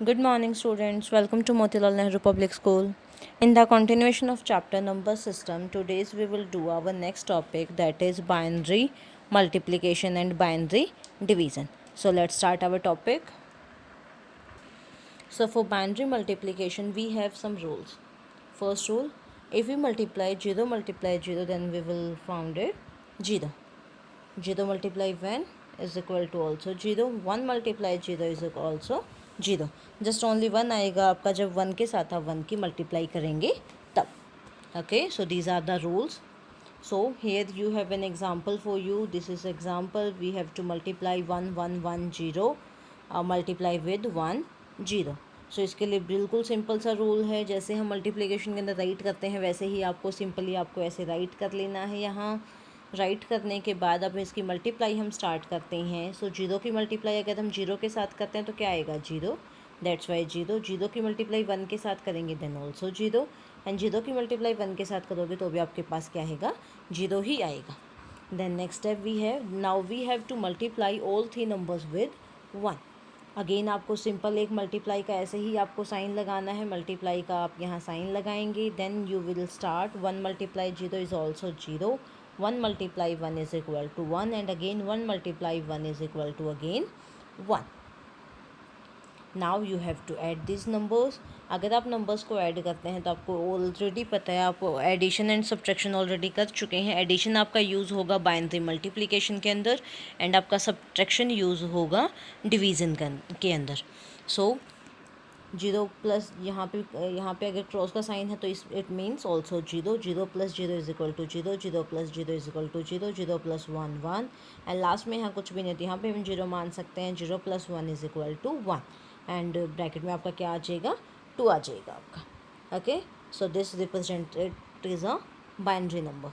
Good morning, students. Welcome to Motilal Nehru Public School. In the continuation of chapter number system, today's we will do our next topic, that is binary multiplication and binary division. So let's start our topic. So for binary multiplication, we have some rules. First rule, if we multiply 0, then we will found it 0. 0 multiply 1 is equal to also 0. 1 multiply 0 is also 0. Just only 1 आएगा आपका जब 1 के साथ आप 1 की multiply करेंगे तब. Okay, so these are the rules. So here you have an example for you. This is example. We have to multiply 1 1 1 0 multiply with 1 0. सो इसके लिए बिल्कुल सिंपल सा रूल है. जैसे हम मल्टीप्लिकेशन के अंदर राइट करते हैं वैसे ही आपको सिंपली आपको ऐसे राइट कर लेना है. यहाँ राइट करने के बाद अब इसकी मल्टीप्लाई हम स्टार्ट करते हैं. सो जीरो की मल्टीप्लाई अगर हम जीरो के साथ करते हैं तो क्या आएगा zero. That's why zero. Zero की मल्टीप्लाई 1 के साथ करेंगे then also zero. And zero की मल्टीप्लाई 1 के साथ करोगे तो भी आपके पास क्या आएगा जीरो ही आएगा. Then next step we have now we have to multiply all three numbers with 1. Again आपको सिंपल एक मल्टीप्लाई का ऐसे ही आपको साइन लगाना है. मल्टीप्लाई का आप यहाँ साइन लगाएंगे. Then you will start 1 multiply zero is also zero. 1 multiply 1 is equal to 1 and again 1 multiply 1 is equal to again 1. Now you have to add these numbers. अगर आप नंबर्स को add करते हैं तो आपको ऑलरेडी पता है, आप एडिशन एंड सब्ट्रैक्शन ऑलरेडी कर चुके हैं. एडिशन आपका यूज़ होगा बाइनरी मल्टीप्लिकेशन के अंदर एंड आपका सब्ट्रैक्शन यूज़ होगा डिवीज़न के अंदर. सो जीरो प्लस यहाँ पे अगर क्रॉस का साइन है तो it means also zero. Zero plus zero is equal to zero. Zero plus zero is equal to zero. Zero plus one one and last में यहाँ कुछ भी नहीं तो यहाँ पे हम जीरो मान सकते हैं. Zero plus one is equal to one and bracket में आपका क्या आ जाएगा टू आ जाएगा आपका. Okay, so this represented is a binary number.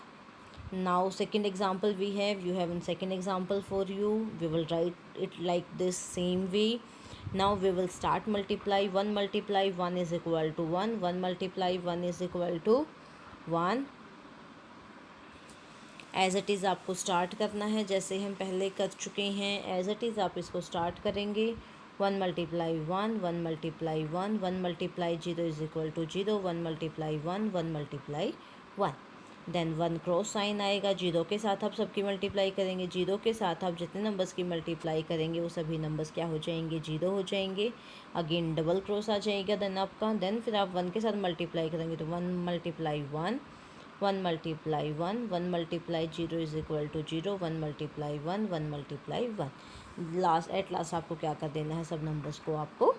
Now second example we have, you have in second example for you, we will write it like this same way. Now we will start multiply. 1 multiply 1 is equal to 1. 1 multiply 1 is equal to 1. As it is आपको start करना है जैसे हम पहले कर चुके हैं. As it is आप इसको स्टार्ट करेंगे. 1 multiply 1, 1 multiply 1, 1 multiply 0 is equal to 0. 1 multiply 1, 1 multiply 1. Then 1 cross sign आएगा. जीरो के साथ आप सबकी मल्टीप्लाई करेंगे. जीरो के साथ आप जितने नंबर्स की मल्टीप्लाई करेंगे वो सभी नंबर्स क्या हो जाएंगे जीरो हो जाएंगे. अगेन डबल क्रॉस आ जाएगा देन आपका. देन फिर आप 1 के साथ मल्टीप्लाई करेंगे तो 1 multiply 1, 1 multiply 1, 1 multiply 0 is equal to zero. 1 multiply 1, 1 multiply 1. At last आपको क्या कर देना है, सब नंबर्स को आपको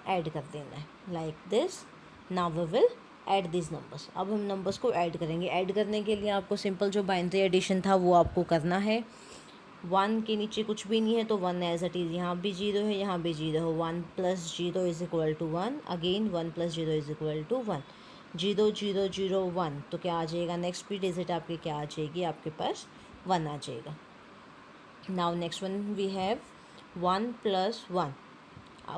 ऐड कर देना है like this. Now we will add this numbers. अब हम नंबर्स को ऐड करेंगे. ऐड करने के लिए आपको सिंपल जो बाइनरी एडिशन था वो आपको करना है. 1 के नीचे कुछ भी नहीं है तो 1 एज इट इज़. यहाँ भी जीरो है यहाँ भी जीरो है. 1 plus zero is equal to 1. Again 1 plus zero is equal to 1. Zero zero zero 1 तो क्या आ जाएगा, नेक्स्ट भी डिजिट आपकी क्या आ जाएगी, आपके पास 1 आ जाएगा. Now next one we have 1 plus 1.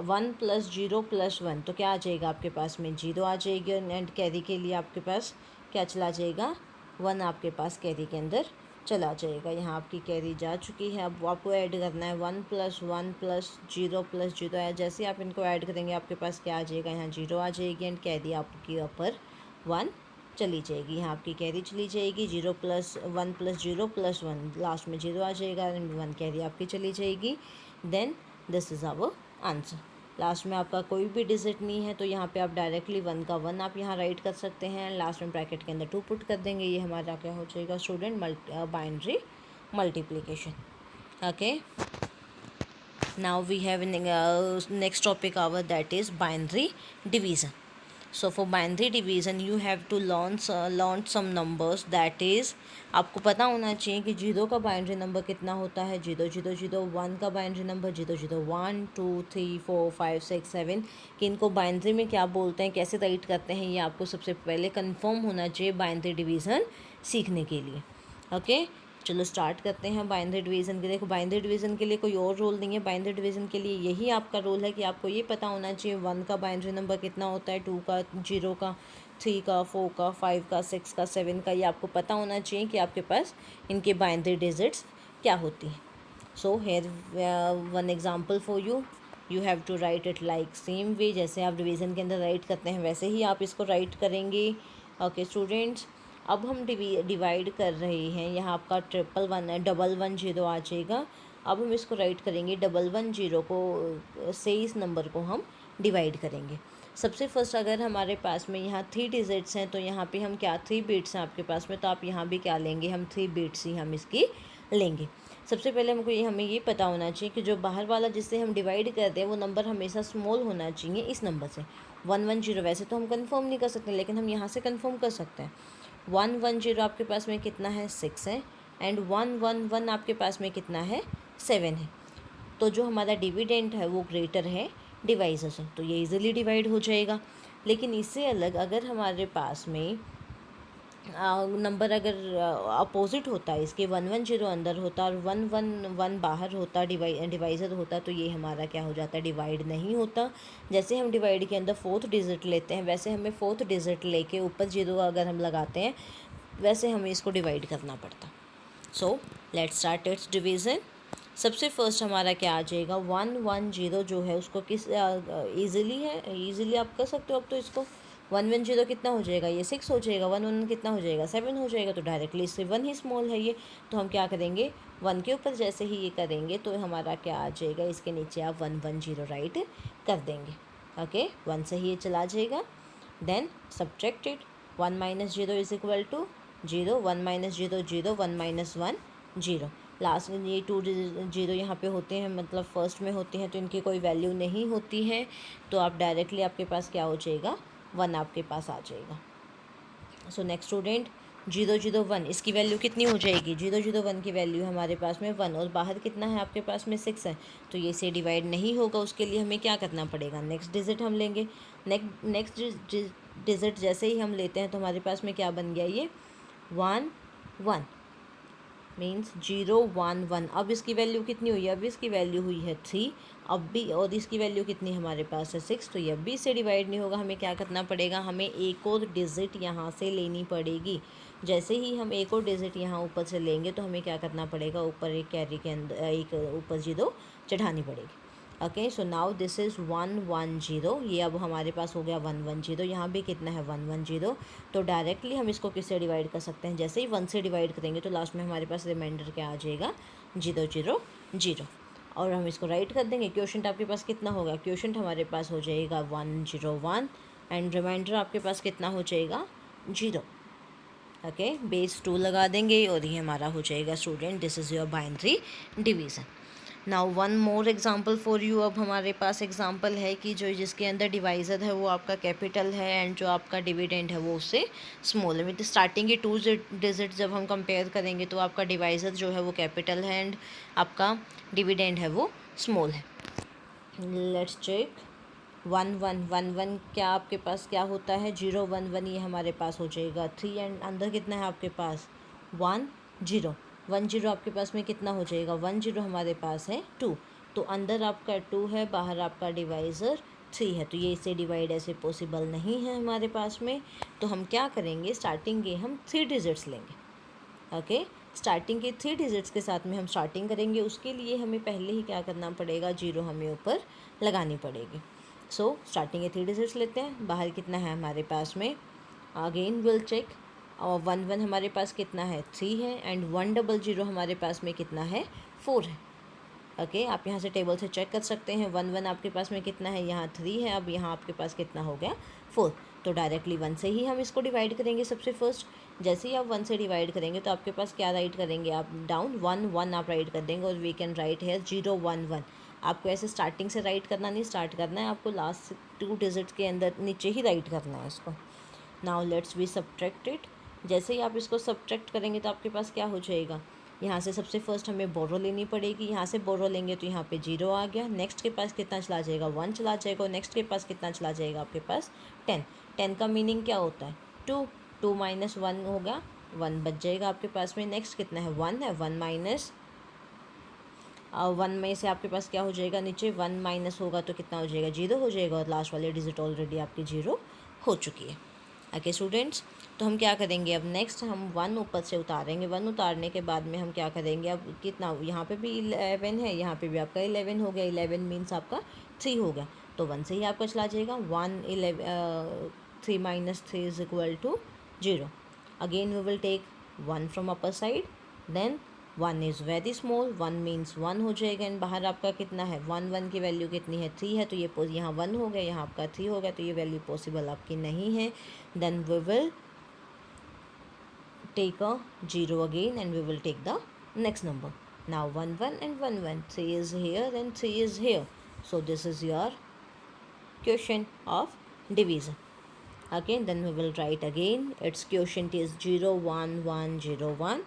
1 plus zero plus 1 तो क्या आ जाएगा आपके पास में जीरो आ जाएगी. एंड कैरी के लिए आपके पास क्या चला जाएगा 1 आपके पास कैरी के अंदर चला जाएगा. यहाँ आपकी कैरी जा चुकी है. अब आपको ऐड करना है 1 प्लस 1 प्लस जीरो है. जैसे आप इनको ऐड करेंगे आपके पास क्या आ जाएगा, यहाँ जीरो आ जाएगी एंड कैरी आपकी ऊपर 1 चली जाएगी. यहाँ आपकी कैरी चली जाएगी. 0 plus 1 plus zero plus 1 last में जीरो आ जाएगा एंड 1 कैरी आपकी चली जाएगी. Then this is our answer. Last में आपका कोई भी डिजिट नहीं है तो यहाँ पे आप डायरेक्टली 1 का 1 आप यहाँ राइट कर सकते हैं. लास्ट में ब्रैकेट के अंदर 2 पुट कर देंगे. ये हमारा क्या हो जाएगा student binary multiplication. Okay, now we have next topic our that is binary division. So for binary division you have to learn some numbers, that is आपको पता होना चाहिए कि जीरो का बाइनरी नंबर कितना होता है. Zero zero zero. 1 का बाइनरी नंबर जीरो जीरो 1 2 3 4 5 6 7. कि इनको बाइनरी में क्या बोलते हैं, कैसे राइट करते हैं, ये आपको सबसे पहले कंफर्म होना चाहिए बाइनरी डिवीज़न सीखने के लिए. ओके, चलो स्टार्ट करते हैं बाइनरी डिवीज़न के. देखो बाइनरी डिवीज़न के लिए कोई और रोल नहीं है. बाइनरी डिवीज़न के लिए यही आपका रोल है कि आपको ये पता होना चाहिए 1 का बाइनरी नंबर कितना होता है, 2 का, 0 का, 3 का, 4 का, 5 का, 6 का, 7 का. ये आपको पता होना चाहिए कि आपके पास इनके बाइनरी डिजिट्स क्या होती हैं. So here one example for you. You have to write it like same way, जैसे आप डिवीज़न के अंदर राइट करते हैं वैसे ही आप इसको राइट करेंगे। ओके स्टूडेंट्स, अब हम डिवाइड कर रहे हैं, यहाँ आपका 1110 आ जाएगा। अब हम इसको राइट करेंगे, 110 को से इस नंबर को हम डिवाइड करेंगे। सबसे फर्स्ट अगर हमारे पास में यहाँ 3 डिजिट्स हैं तो यहाँ पे हम क्या 3 बिट्स हैं आपके पास में, तो आप यहाँ भी क्या लेंगे, हम 3 बिट्स ही हम इसकी लेंगे। सबसे पहले हमें ये पता होना चाहिए कि जो बाहर वाला जिससे हम डिवाइड करते हैं वो नंबर हमेशा स्मॉल होना चाहिए इस नंबर से। 110 वैसे तो हम कंफर्म नहीं कर सकते, लेकिन हम यहाँ से कंफर्म कर सकते हैं। 110 आपके पास में कितना है, 6 है, एंड 111 आपके पास में कितना है, 7 है। तो जो हमारा डिविडेंड है वो ग्रेटर है डिवाइजर से, तो ये इजीली डिवाइड हो जाएगा। लेकिन इससे अलग अगर हमारे पास में नंबर अगर अपोजिट होता है इसके, 110 अंदर होता और 111 बाहर होता, डिवाइज़र होता, तो ये हमारा क्या हो जाता है, डिवाइड नहीं होता। जैसे हम डिवाइड के अंदर 4th डिजिट लेते हैं वैसे हमें 4th डिजिट लेके ऊपर 0 अगर हम लगाते हैं वैसे हमें इसको डिवाइड करना पड़ता। So let's start it's division. सबसे फर्स्ट हमारा क्या आ जाएगा, 110 जो है उसको किस ईज़िली आप कर सकते हो। अब तो इसको 110 कितना हो जाएगा, ये 6 हो जाएगा, 11 कितना हो जाएगा, 7 हो जाएगा, तो डायरेक्टली इससे 1 ही स्मॉल है ये। तो हम क्या करेंगे, 1 के ऊपर जैसे ही ये करेंगे तो हमारा क्या आ जाएगा, इसके नीचे आप 110 राइट कर देंगे। ओके, 1 से ही ये चला जाएगा। Then subtract it, 1 - 0 is equal to 0, 1 - 0 0, 1 - 1 0। Last में ये 2 0 यहाँ पे होते हैं, मतलब फर्स्ट में होते हैं, तो इनकी कोई वैल्यू नहीं होती है, तो आप डायरेक्टली आपके पास क्या हो जाएगा, 1 आपके पास आ जाएगा। सो नेक्स्ट स्टूडेंट, 0 0 1 इसकी वैल्यू कितनी हो जाएगी, 0 0 1 की वैल्यू हमारे पास में 1, और बाहर कितना है आपके पास में 6 है, तो ये से डिवाइड नहीं होगा। उसके लिए हमें क्या करना पड़ेगा, नेक्स्ट डिजिट हम लेंगे। नेक्स्ट डिजिट जैसे ही हम लेते हैं तो हमारे पास में क्या बन गया, ये 1 1 मीन्स 0 1 1। अब इसकी वैल्यू कितनी हुई है, अब इसकी वैल्यू हुई है 3, अब भी, और इसकी वैल्यू कितनी हमारे पास है 6, तो ये अब भी इससे डिवाइड नहीं होगा। हमें क्या करना पड़ेगा, हमें एक और डिजिट यहाँ से लेनी पड़ेगी। जैसे ही हम एक और डिजिट यहाँ ऊपर से लेंगे तो हमें क्या करना पड़ेगा, ऊपर एक कैरी के अंदर एक ऊपर 0 चढ़ानी पड़ेगी। Okay, so now this is 110, ये अब हमारे पास हो गया 110। यहाँ भी कितना है 110, तो डायरेक्टली हम इसको किससे डिवाइड कर सकते हैं, जैसे ही 1 से डिवाइड करेंगे तो लास्ट में हमारे पास रिमाइंडर क्या आ जाएगा, 0 0 0, और हम इसको राइट कर देंगे। क्वोशंट आपके पास कितना होगा, क्वोशंट हमारे पास हो जाएगा 101, एंड रिमाइंडर आपके पास कितना हो जाएगा, 0। ओके, बेस 2 लगा देंगे और ये हमारा हो जाएगा student, this is your binary division. Now one more example for you. अब हमारे पास एग्जाम्पल है कि जो जिसके अंदर डिवाइज़र है वो आपका कैपिटल है एंड जो आपका डिविडेंड है वो उससे स्मॉल है। विद स्टार्टिंग के 2 डिजिट जब हम कंपेयर करेंगे तो आपका डिवाइज़र जो है वो कैपिटल है एंड आपका डिविडेंड है वो स्मॉल है। लेट्स चेक, 1 1 1 1 क्या आपके पास क्या होता है, 0 1 1 ये हमारे पास हो जाएगा 3, एंड अंदर कितना है आपके पास 1 0, 1 0 आपके पास में कितना हो जाएगा, 1 0 हमारे पास है 2, तो अंदर आपका 2 है, बाहर आपका डिवाइज़र 3 है, तो ये इसे डिवाइड ऐसे पॉसिबल नहीं है हमारे पास में। तो हम क्या करेंगे, स्टार्टिंग के हम 3 डिजिट्स लेंगे। ओके, स्टार्टिंग के 3 डिजिट्स के साथ में हम स्टार्टिंग करेंगे। उसके लिए हमें पहले ही क्या करना पड़ेगा, 0 हमें ऊपर लगानी पड़ेगी। सो स्टार्टिंग के 3 डिजिट्स लेते हैं, बाहर कितना है हमारे पास में, अगेन विल चेक, और 1 1 हमारे पास कितना है 3 है, एंड 100 हमारे पास में कितना है 4 है। ओके, आप यहाँ से टेबल से चेक कर सकते हैं, 1 1 आपके पास में कितना है, यहाँ 3 है, अब यहाँ आपके पास कितना हो गया 4, तो डायरेक्टली 1 से ही हम इसको डिवाइड करेंगे। सबसे फर्स्ट जैसे ही आप 1 से डिवाइड करेंगे तो आपके पास क्या राइट करेंगे, आप डाउन 1 1 आप राइट कर देंगे, और वी कैन राइट है 0 1 1। आपको ऐसे स्टार्टिंग से राइट करना नहीं, स्टार्ट करना है आपको लास्ट 2 डिजिट के अंदर नीचे ही राइट करना है इसको। Now let's we subtract it. जैसे ही आप इसको सब्ट्रैक्ट करेंगे तो आपके पास क्या हो जाएगा, यहाँ से सबसे फर्स्ट हमें बोरो लेनी पड़ेगी, यहाँ से बोरो लेंगे तो यहाँ पे 0 आ गया, नेक्स्ट के पास कितना चला जाएगा 1 चला जाएगा, और नेक्स्ट के पास कितना चला जाएगा आपके पास 10। 10 का मीनिंग क्या होता है 2, 2 - 1 होगा, 1 बच जाएगा आपके पास में। नेक्स्ट कितना है 1 है, 1 माइनस 1 में से आपके पास क्या हो जाएगा, नीचे 1 माइनस होगा तो कितना हो जाएगा 0 हो जाएगा, और लास्ट वाले डिजिट ऑलरेडी आपकी 0 हो चुकी है। ओके स्टूडेंट्स, तो हम क्या करेंगे, अब नेक्स्ट हम 1 ऊपर से उतारेंगे। 1 उतारने के बाद में हम क्या करेंगे, अब कितना, यहाँ पे भी 11 है, यहाँ पे भी आपका 11 हो गया, 11 मीन्स आपका 3 हो गया, तो 1 से ही आपका चला जाएगा। 3 minus 3 is equal to 0. Again we will take 1 from upper side, then 1 is very small, 1 means 1 हो जाएगा, एंड बाहर आपका कितना है, 1 की वैल्यू कितनी है, 3 है, तो ये यहाँ 1 हो गया, यहाँ आपका 3 हो गया, तो ये वैल्यू पॉसिबल आपकी नहीं है। Then we will take a 0 again and we will take the next number. Now 1 1 and 1 1, 3 is here and 3 is here, so this is your quotient of division. Again, then we will write again, its quotient is 0 1 1 0 1,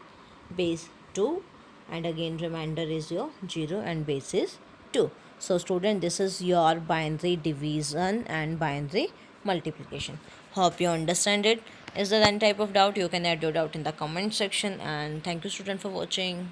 base 2, and again remainder is your 0 and base is 2. So student, this is your binary division and binary multiplication. Hope you understand it. Is there any type of doubt? You can add your doubt in the comment section, and thank you student for watching.